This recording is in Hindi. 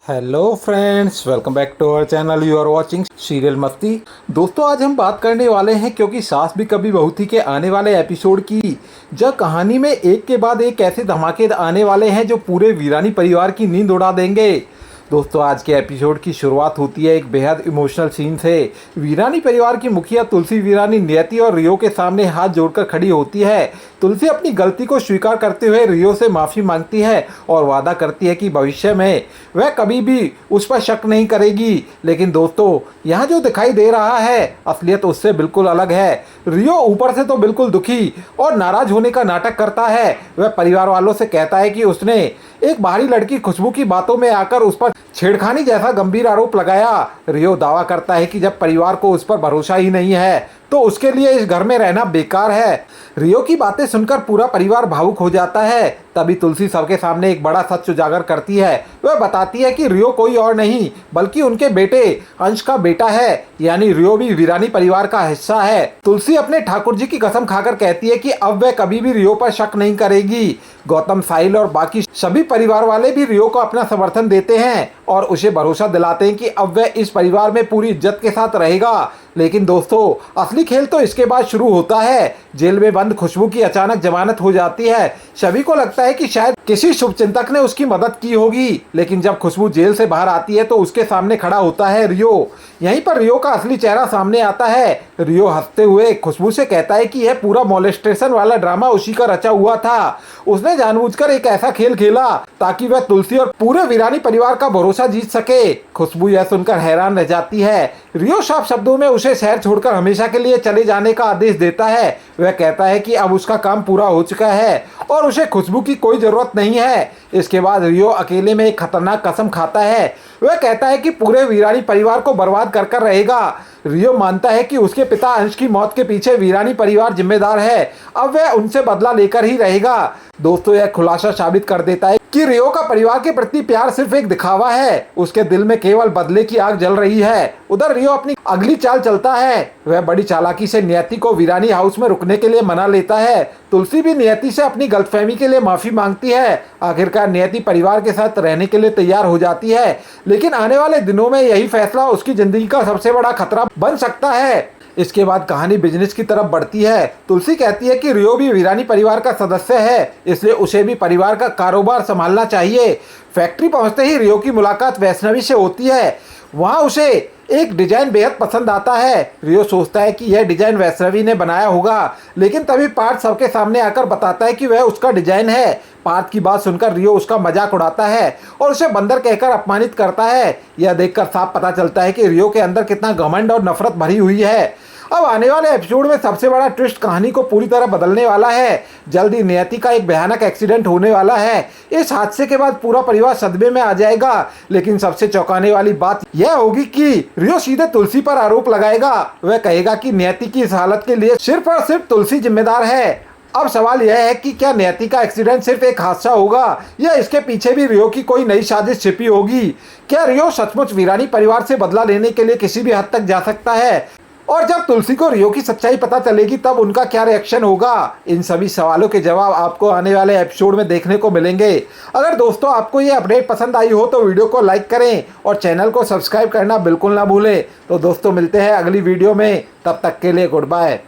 Hello friends, welcome back to our channel. You are watching serial Masti. दोस्तों, आज हम बात करने वाले हैं क्योंकि सास भी कभी बहू थी के आने वाले एपिसोड की, जब कहानी में एक के बाद एक ऐसे धमाके आने वाले हैं जो पूरे वीरानी परिवार की नींद उड़ा देंगे। दोस्तों, आज के एपिसोड की शुरुआत होती है एक बेहद इमोशनल सीन से। वीरानी परिवार की मुखिया तुलसी वीरानी नियति और रियो के सामने हाथ जोड़कर खड़ी होती है। तुलसी अपनी गलती को स्वीकार करते हुए रियो से माफ़ी मांगती है और वादा करती है कि भविष्य में वह कभी भी उस पर शक नहीं करेगी। लेकिन दोस्तों, यहाँ जो दिखाई दे रहा है असलियत उससे बिल्कुल अलग है। रियो ऊपर से तो बिल्कुल दुखी और नाराज होने का नाटक करता है। वह परिवार वालों से कहता है कि उसने एक बाहरी लड़की खुशबू की बातों में आकर उस पर छेड़खानी जैसा गंभीर आरोप लगाया। रियो दावा करता है कि जब परिवार को उस पर भरोसा ही नहीं है तो उसके लिए इस घर में रहना बेकार है। रियो की बातें सुनकर पूरा परिवार भावुक हो जाता है। तभी तुलसी सबके सामने एक बड़ा सच उजागर करती है। वह बताती है कि रियो कोई और नहीं बल्कि उनके बेटे अंश का बेटा है, यानी रियो भी वीरानी परिवार का हिस्सा है। तुलसी अपने ठाकुर जी की कसम खाकर कहती है कि अब वह कभी भी रियो पर शक नहीं करेगी। गौतम, साहिल और बाकी सभी परिवार वाले भी रियो को अपना समर्थन देते हैं और उसे भरोसा दिलाते हैं कि अब वह इस परिवार में पूरी इज्जत के साथ रहेगा। लेकिन दोस्तों, असली खेल तो इसके बाद शुरू होता है। जेल में बंद खुशबू की अचानक जमानत हो जाती है। सभी को लगता है कि शायद किसी शुभचिंतक ने उसकी मदद की होगी, लेकिन जब खुशबू जेल से बाहर आती है तो उसके सामने खड़ा होता है रियो। यहीं पर रियो का असली चेहरा सामने आता है। रियो हंसते हुए खुशबू से कहता है कि यह पूरा मोलेस्टेशन वाला ड्रामा उसी का रचा हुआ था। उसने जानबूझकर एक ऐसा खेल खेला ताकि वह तुलसी और पूरे वीरानी परिवार का भरोसा जीत सके। खुशबू यह सुनकर हैरान रह जाती है। रियो साफ शब्दों में उसे शहर छोड़कर हमेशा के लिए चले जाने का आदेश देता है। वह कहता है कि अब उसका काम पूरा हो चुका है और उसे खुशबू की कोई जरूरत नहीं है। इसके बाद रियो अकेले में एक खतरनाक कसम खाता है। वह कहता है कि पूरे वीरानी परिवार को बर्बाद कर कर रहेगा। रियो मानता है कि उसके पिता अंश की मौत के पीछे वीरानी परिवार जिम्मेदार है। अब वह उनसे बदला लेकर ही रहेगा। दोस्तों, यह खुलासा साबित कर देता है कि रियो का परिवार के प्रति प्यार सिर्फ एक दिखावा है। उसके दिल में केवल बदले की आग जल रही है। उधर रियो अपनी अगली चाल चलता है। वह बड़ी चालाकी से नियति को वीरानी हाउस में रुकने के लिए मना लेता है। तुलसी भी नियति से अपनी गलतफहमी के लिए माफी मांगती है। आखिरकार नियति परिवार के साथ रहने के लिए तैयार हो जाती है, लेकिन आने वाले दिनों में यही फैसला उसकी जिंदगी का सबसे बड़ा खतरा बन सकता है। इसके बाद कहानी बिजनेस की तरफ बढ़ती है। तुलसी कहती है कि रियो भी वीरानी परिवार का सदस्य है, इसलिए उसे भी परिवार का कारोबार संभालना चाहिए। फैक्ट्री पहुंचते ही रियो की मुलाकात वैष्णवी से होती है। वहां उसे एक डिजाइन बेहद पसंद आता है। रियो सोचता है कि यह डिजाइन वैष्णवी ने बनाया होगा, लेकिन तभी पार्थ सबके सामने आकर बताता है कि वह उसका डिजाइन है। पार्थ की बात सुनकर रियो उसका मजाक उड़ाता है और उसे बंदर कहकर अपमानित करता है। यह देखकर साफ पता चलता है कि रियो के अंदर कितना घमंड और नफरत भरी हुई है। अब आने वाले एपिसोड में सबसे बड़ा ट्विस्ट कहानी को पूरी तरह बदलने वाला है। जल्द ही नियति का एक भयानक एक्सीडेंट होने वाला है। इस हादसे के बाद पूरा परिवार सदमे में आ जाएगा। लेकिन सबसे चौंकाने वाली बात यह होगी कि रियो सीधे तुलसी पर आरोप लगाएगा। वह कहेगा कि नियति की इस हालत के लिए सिर्फ और सिर्फ तुलसी जिम्मेदार है। अब सवाल यह है कि क्या नियति का एक्सीडेंट सिर्फ एक हादसा होगा या इसके पीछे भी रियो की कोई नई साजिश छिपी होगी? क्या रियो सचमुच वीरानी परिवार से बदला लेने के लिए किसी भी हद तक जा सकता है? और जब तुलसी को रियो की सच्चाई पता चलेगी तब उनका क्या रिएक्शन होगा? इन सभी सवालों के जवाब आपको आने वाले एपिसोड में देखने को मिलेंगे। अगर दोस्तों आपको ये अपडेट पसंद आई हो तो वीडियो को लाइक करें और चैनल को सब्सक्राइब करना बिल्कुल ना भूलें। तो दोस्तों, मिलते हैं अगली वीडियो में। तब तक के लिए गुड बाय।